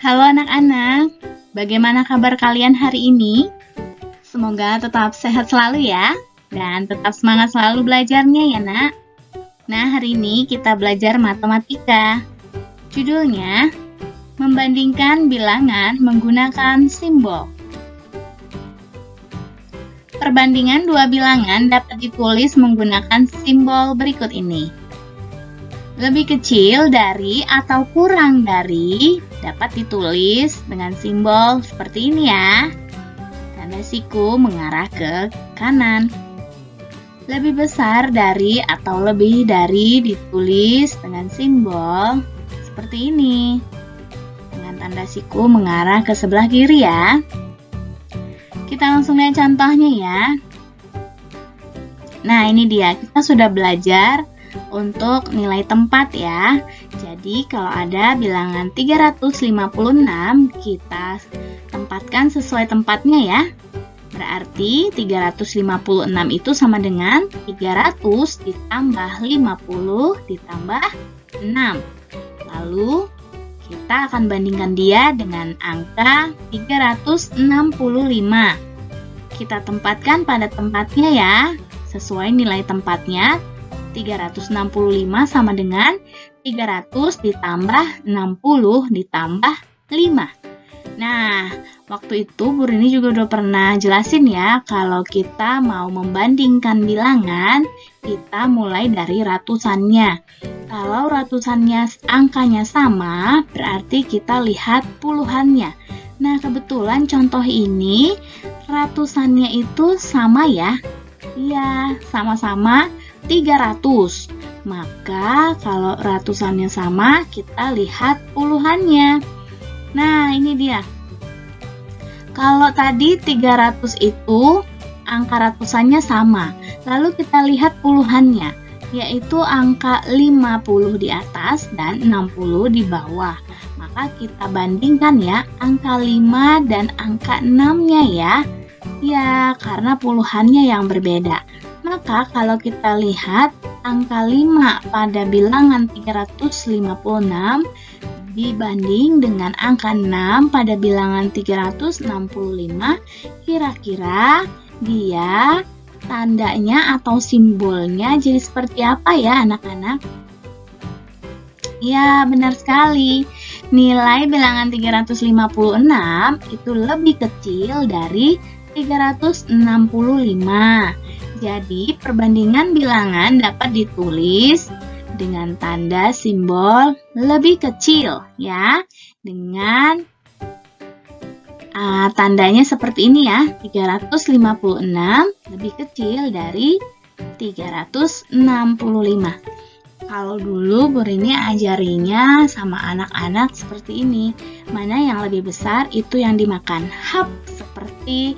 Halo anak-anak, bagaimana kabar kalian hari ini? Semoga tetap sehat selalu ya, dan tetap semangat selalu belajarnya ya nak. Nah, hari ini kita belajar matematika. Judulnya, membandingkan bilangan menggunakan simbol. Perbandingan dua bilangan dapat ditulis menggunakan simbol berikut ini. Lebih kecil dari atau kurang dari dapat ditulis dengan simbol seperti ini ya. Tanda siku mengarah ke kanan. Lebih besar dari atau lebih dari ditulis dengan simbol seperti ini. Dengan tanda siku mengarah ke sebelah kiri ya. Kita langsung lihat contohnya ya. Nah, ini dia. Kita sudah belajar untuk nilai tempat ya. Jadi kalau ada bilangan 356, kita tempatkan sesuai tempatnya ya. Berarti 356 itu sama dengan 300 ditambah 50 ditambah 6. Lalu kita akan bandingkan dia dengan angka 365. Kita tempatkan pada tempatnya ya. Sesuai nilai tempatnya, 365 sama dengan 300 ditambah 60 ditambah 5. Nah, waktu itu Bu Rini juga udah pernah jelasin ya, kalau kita mau membandingkan bilangan, kita mulai dari ratusannya. Kalau ratusannya angkanya sama, berarti kita lihat puluhannya. Nah, kebetulan contoh ini ratusannya itu sama ya. Iya, sama-sama 300. Maka kalau ratusannya sama, kita lihat puluhannya. Nah, ini dia. Kalau tadi 300 itu angka ratusannya sama. Lalu kita lihat puluhannya, yaitu angka 50 di atas dan 60 di bawah. Maka kita bandingkan ya, angka 5 dan angka 6-nya ya. Ya, karena puluhannya yang berbeda. Maka kalau kita lihat angka 5 pada bilangan 356 dibanding dengan angka 6 pada bilangan 365, kira-kira dia tandanya atau simbolnya jadi seperti apa ya anak-anak? Ya, benar sekali. Nilai bilangan 356 itu lebih kecil dari 365. Jadi, perbandingan bilangan dapat ditulis dengan tanda simbol lebih kecil ya. Dengan tandanya seperti ini ya. 356 lebih kecil dari 365. Kalau dulu Bu Rini ajarinya sama anak-anak seperti ini. Mana yang lebih besar itu yang dimakan. Hap, seperti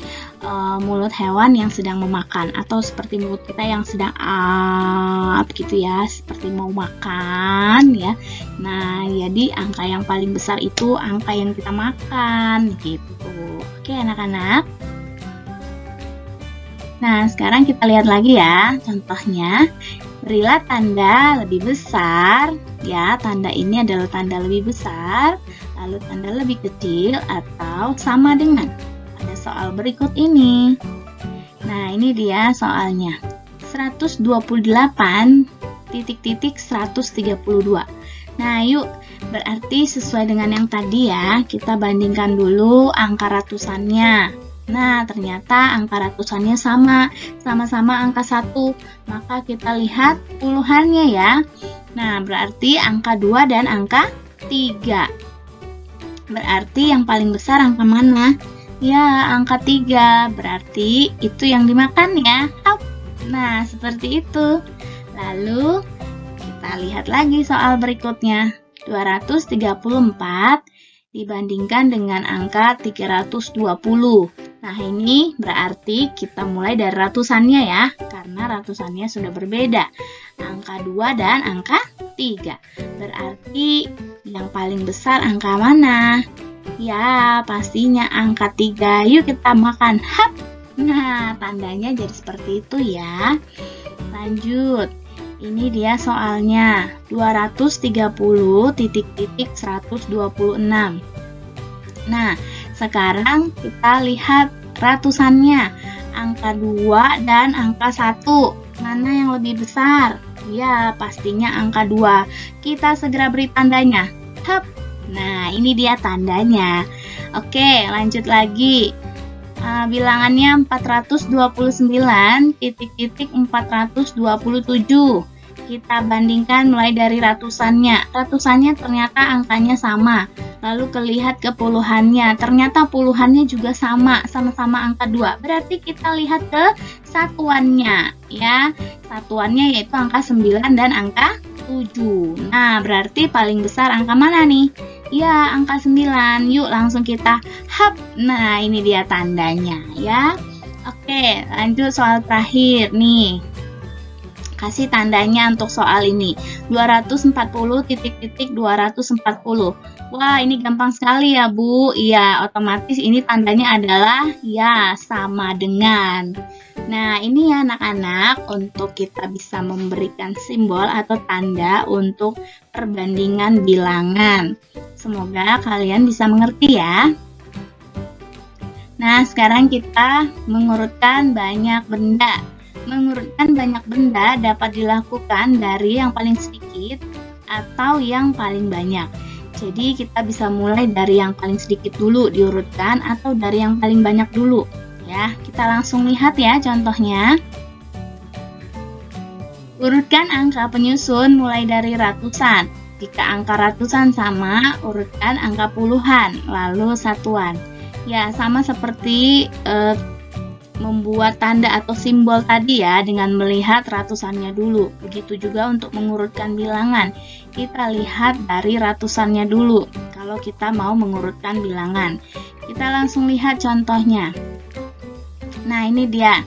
mulut hewan yang sedang memakan, atau seperti mulut kita yang sedang gitu ya, seperti mau makan ya. Nah, jadi angka yang paling besar itu angka yang kita makan gitu. Oke anak-anak. Nah, sekarang kita lihat lagi ya contohnya. Berilah tanda lebih besar ya. Tanda ini adalah tanda lebih besar, lalu tanda lebih kecil atau sama dengan pada soal berikut ini. Nah, ini dia soalnya. 128,132. Nah, yuk, berarti sesuai dengan yang tadi ya, kita bandingkan dulu angka ratusannya. Nah, ternyata angka ratusannya sama-sama angka 1. Maka kita lihat puluhannya ya. Nah, berarti angka 2 dan angka 3. Berarti yang paling besar angka mana? Ya, angka 3. Berarti itu yang dimakan ya. Nah, seperti itu. Lalu, kita lihat lagi soal berikutnya. 234 dibandingkan dengan angka 320. Nah, ini berarti kita mulai dari ratusannya ya, karena ratusannya sudah berbeda. Angka 2 dan angka 3. Berarti yang paling besar angka mana? Ya, pastinya angka 3. Yuk kita makan. Hap. Nah, tandanya jadi seperti itu ya. Lanjut. Ini dia soalnya. 230 titik-titik 126. Nah, sekarang kita lihat ratusannya. Angka 2 dan angka 1. Mana yang lebih besar? Ya, pastinya angka 2. Kita segera beri tandanya. Hup. Nah, ini dia tandanya. Oke, lanjut lagi. Bilangannya 429,427. Kita bandingkan mulai dari ratusannya. Ratusannya ternyata angkanya sama. Lalu kelihat ke puluhannya. Ternyata puluhannya juga sama-sama angka 2. Berarti kita lihat ke satuannya, ya. Satuannya yaitu angka 9 dan angka 7. Nah, berarti paling besar angka mana nih? Ya, angka 9. Yuk, langsung kita hap. Nah, ini dia tandanya, ya. Oke, lanjut soal terakhir nih. Kasih tandanya untuk soal ini. 240,240. Wah, ini gampang sekali ya, Bu. Iya, otomatis ini tandanya adalah ya sama dengan. Nah, ini ya anak-anak, untuk kita bisa memberikan simbol atau tanda untuk perbandingan bilangan. Semoga kalian bisa mengerti ya. Nah, sekarang kita mengurutkan banyak benda. Mengurutkan banyak benda dapat dilakukan dari yang paling sedikit atau yang paling banyak. Jadi kita bisa mulai dari yang paling sedikit dulu diurutkan atau dari yang paling banyak dulu. Ya, kita langsung lihat ya contohnya. Urutkan angka penyusun mulai dari ratusan. Jika angka ratusan sama, urutkan angka puluhan, lalu satuan. Ya, sama seperti membuat tanda atau simbol tadi ya, dengan melihat ratusannya dulu. Begitu juga untuk mengurutkan bilangan. Kita lihat dari ratusannya dulu kalau kita mau mengurutkan bilangan. Kita langsung lihat contohnya. Nah, ini dia.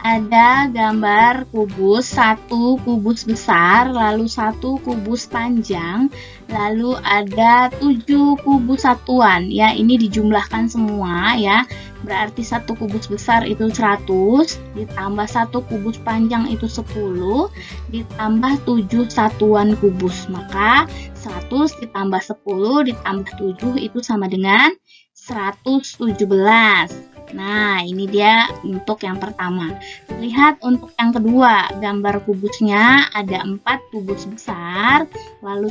Ada gambar kubus, 1 kubus besar, lalu 1 kubus panjang, lalu ada 7 kubus satuan. Ya, ini dijumlahkan semua ya. Berarti 1 kubus besar itu 100, ditambah 1 kubus panjang itu 10, ditambah 7 satuan kubus. Maka 100 ditambah 10 ditambah 7 itu sama dengan 117. Nah, ini dia untuk yang pertama. Lihat untuk yang kedua, gambar kubusnya ada 4 kubus besar, lalu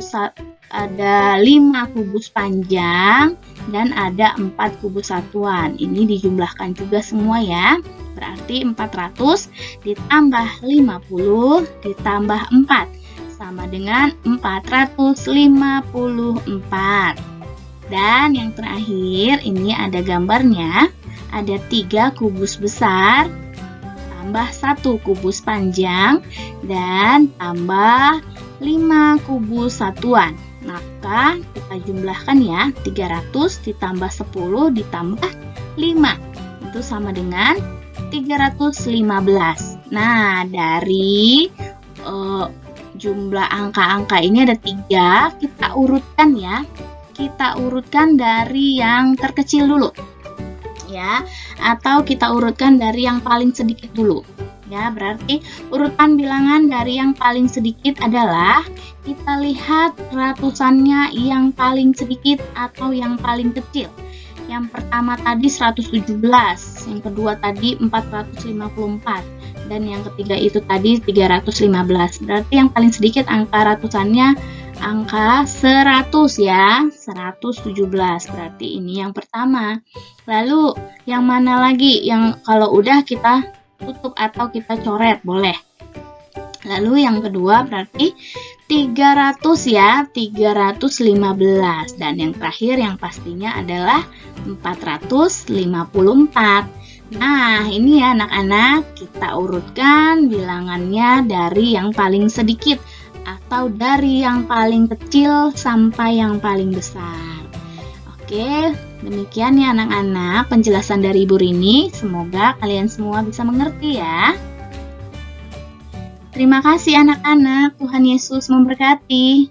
ada 5 kubus panjang, dan ada 4 kubus satuan. Ini dijumlahkan juga semua ya. Berarti 400 ditambah 50 ditambah 4 sama dengan 454. Dan yang terakhir, ini ada gambarnya. Ada 3 kubus besar, tambah 1 kubus panjang, dan tambah 5 kubus satuan. Maka kita jumlahkan ya, 300 ditambah 10 ditambah 5. Itu sama dengan 315. Nah, dari jumlah angka-angka ini ada 3, kita urutkan ya. Kita urutkan dari yang terkecil dulu. Ya, atau kita urutkan dari yang paling sedikit dulu. Ya, berarti urutan bilangan dari yang paling sedikit adalah kita lihat ratusannya yang paling sedikit atau yang paling kecil. Yang pertama tadi 117, yang kedua tadi 454, dan yang ketiga itu tadi 315. Berarti yang paling sedikit angka ratusannya angka 100 ya, 117. Berarti ini yang pertama. Lalu yang mana lagi yang kalau udah kita tutup atau kita coret boleh. Lalu yang kedua berarti 300 ya, 315. Dan yang terakhir yang pastinya adalah 454. Nah, ini ya anak-anak, kita urutkan bilangannya dari yang paling sedikit atau dari yang paling kecil sampai yang paling besar. Oke, demikian ya anak-anak penjelasan dari Ibu Rini. Semoga kalian semua bisa mengerti ya. Terima kasih anak-anak, Tuhan Yesus memberkati.